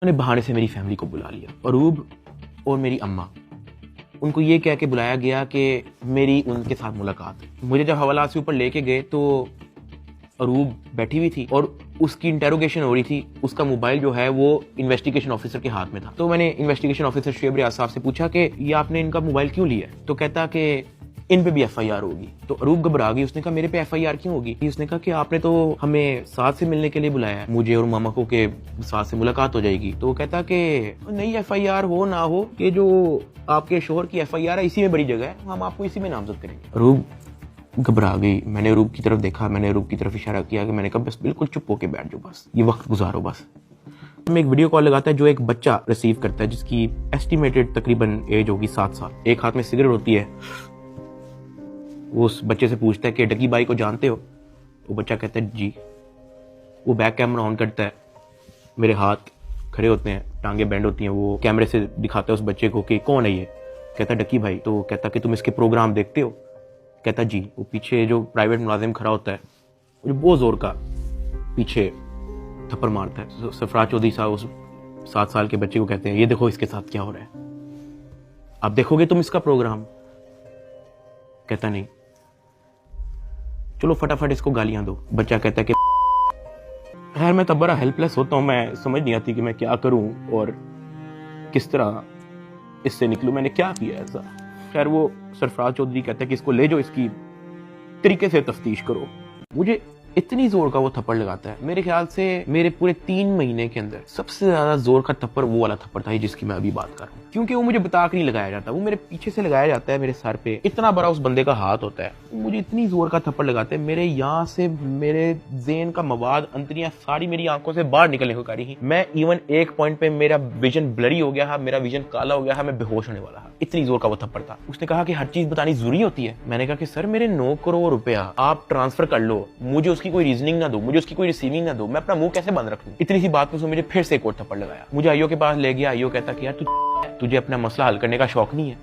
उन्होंने बहाने से मेरी फैमिली को बुला लिया। अरूब और मेरी अम्मा, उनको ये कह के बुलाया गया कि मेरी उनके साथ मुलाकात है। मुझे जब हवालात से ऊपर लेके गए तो अरूब बैठी हुई थी और उसकी इंटेरोगेशन हो रही थी। उसका मोबाइल जो है वो इन्वेस्टिगेशन ऑफिसर के हाथ में था। तो मैंने इन्वेस्टिगेशन ऑफिसर शुएब रियाज साहब से पूछा कि ये आपने इनका मोबाइल क्यों लिया है? तो कहता कि इन पे भी एफआईआर होगी। तो अरूब घबरा गई। उसने कहा मेरे पे एफआईआर क्यों होगी? उसने कहा कि आपने तो हमें साथ से मिलने के लिए बुलाया है, मुझे और मामा को, के साथ से मुलाकात हो जाएगी। तो वो कहता कि नहीं, एफआईआर हो ना हो, ये जो आपके शोहर की एफआईआर है इसी में बड़ी जगह है, हम आपको इसी में नामजद करेंगे। अरूब घबरा गई। मैंने अरूब की तरफ देखा, मैंने अरूब की तरफ इशारा किया कि मैंने कहा बस बिल्कुल चुप होके बैठ जाओ, बस ये वक्त गुजारो। बस हमें एक वीडियो कॉल लगाता है जो एक बच्चा रिसीव करता है जिसकी एस्टिमेटेड तकरीबन एज होगी 7 साल। एक हाथ में सिगरेट होती है। वो उस बच्चे से पूछता है कि डकी बाई को जानते हो? वो बच्चा कहता है जी। वो बैक कैमरा ऑन करता है, मेरे हाथ खड़े होते हैं, टांगे बेंड होती हैं। वो कैमरे से दिखाता है उस बच्चे को कि कौन है ये? कहता डकी भाई। तो कहता कि तुम इसके प्रोग्राम देखते हो? कहता जी। वो पीछे जो प्राइवेट मुलाजिम खड़ा होता है वो बहुत जोर का पीछे थप्पड़ मारता है। सरफराज चौधरी साहब उस 7 साल के बच्चे को कहते हैं ये देखो इसके साथ क्या हो रहा है, आप देखोगे तुम इसका प्रोग्राम? कहता नहीं। चलो फटाफट इसको गालियां दो। बच्चा कहता है कि खैर मैं तब बड़ा हेल्पलेस होता हूँ, मैं समझ नहीं आती कि मैं क्या करूं और किस तरह इससे निकलूं, मैंने क्या किया ऐसा। खैर वो सरफराज चौधरी कहता है कि इसको ले जाओ, इसकी तरीके से तफ्तीश करो। मुझे इतनी जोर का वो थप्पड़ लगाता है, मेरे ख्याल से मेरे पूरे 3 महीने के अंदर सबसे ज्यादा जोर का थप्पड़ वो वाला थप्पड़ था जिसकी मैं अभी बात कर रहा हूँ। क्योंकि वो मुझे बता के नहीं लगाया जाता, वो मेरे पीछे से लगाया जाता है, मेरे सर पे इतना बड़ा उस बंदे का हाथ होता है। मुझे इतनी जोर का थप्पड़ लगाते हैं, मेरे यहाँ से मेरे ज़हन का मवाद, अंतरियां सारी मेरी आंखों से बाहर निकलने को करी। मैं इवन एक पॉइंट पे मेरा विजन ब्लरी हो गया, मेरा विजन काला हो गया, मैं बेहोश होने वाला। इतनी जोर का वो थप्पड़ था। उसने कहा कि हर चीज बतानी जरूरी होती है। मैंने कहा कि सर मेरे 9 करोड़ रुपया आप ट्रांसफर कर लो, मुझे उसकी कोई रीजनिंग ना दो, मुझे उसकी कोई रिसीविंग ना दो, मैं अपना मुंह कैसे बंद रखूं? इतनी सी बात पे मुझे फिर से एक और थप्पड़ लगाया। मुझे आईओ के पास ले गया। आईओ कहता कि यार तुझे अपना मसला हल करने का शौक नहीं है?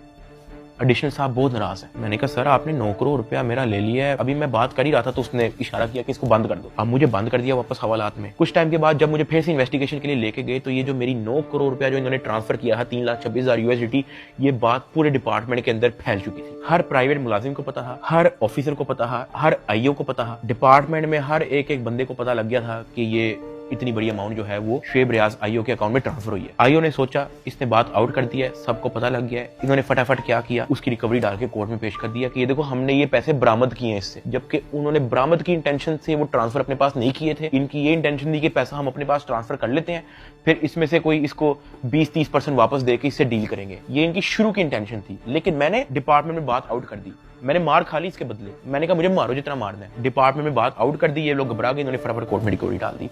एडिशनल साहब बहुत नाराज है। मैंने कहा सर आपने 9 करोड़ रुपया मेरा ले लिया है, अभी मैं बात कर ही रहा था तो उसने इशारा किया कि इसको बंद कर दो। अब मुझे बंद कर दिया वापस हवालात में। कुछ टाइम के बाद जब मुझे फिर से इन्वेस्टिगेशन के लिए लेके गए तो ये जो मेरी 9 करोड़ रुपया जो इन्होंने ट्रांसफर किया है 3,26,000 USDT, ये बात पूरे डिपार्टमेंट के अंदर फैल चुकी थी। हर प्राइवेट मुलाजिम को पता था, हर ऑफिसर को पता था, हर आईओ को पता था, डिपार्टमेंट में हर एक बंदे को पता लग गया था कि ये इतनी बड़ी अमाउंट जो है वो शुएब रियाज आईओ के अकाउंट में ट्रांसफर हुई है। आईओ ने सोचा इसने बात आउट कर दिया है, सबको पता लग गया है। इन्होंने फटाफट क्या किया, उसकी रिकवरी डाल के कोर्ट में पेश कर दिया कि ये देखो हमने ये पैसे बरामद किए हैं इससे, जबकि उन्होंने बरामद की इंटेंशन से वो ट्रांसफर अपने पास नहीं किए थे। इनकी ये इंटेंशन थी कि पैसा हम अपने पास ट्रांसफर कर लेते हैं, फिर इसमें से कोई इसको 20-30% वापस देके इससे डील करेंगे। ये इनकी शुरू की इंटेंशन थी। लेकिन मैंने डिपार्टमेंट में बात आउट कर दी, मैंने मार खा ली इसके बदले। मैंने कहा मुझे मारो जितना मारना है। डिपार्टमेंट में बात आउट कर दी, ये लोग घबरा गए, इन्होंने फटाफट कोर्ट में रिकवरी डाल दी।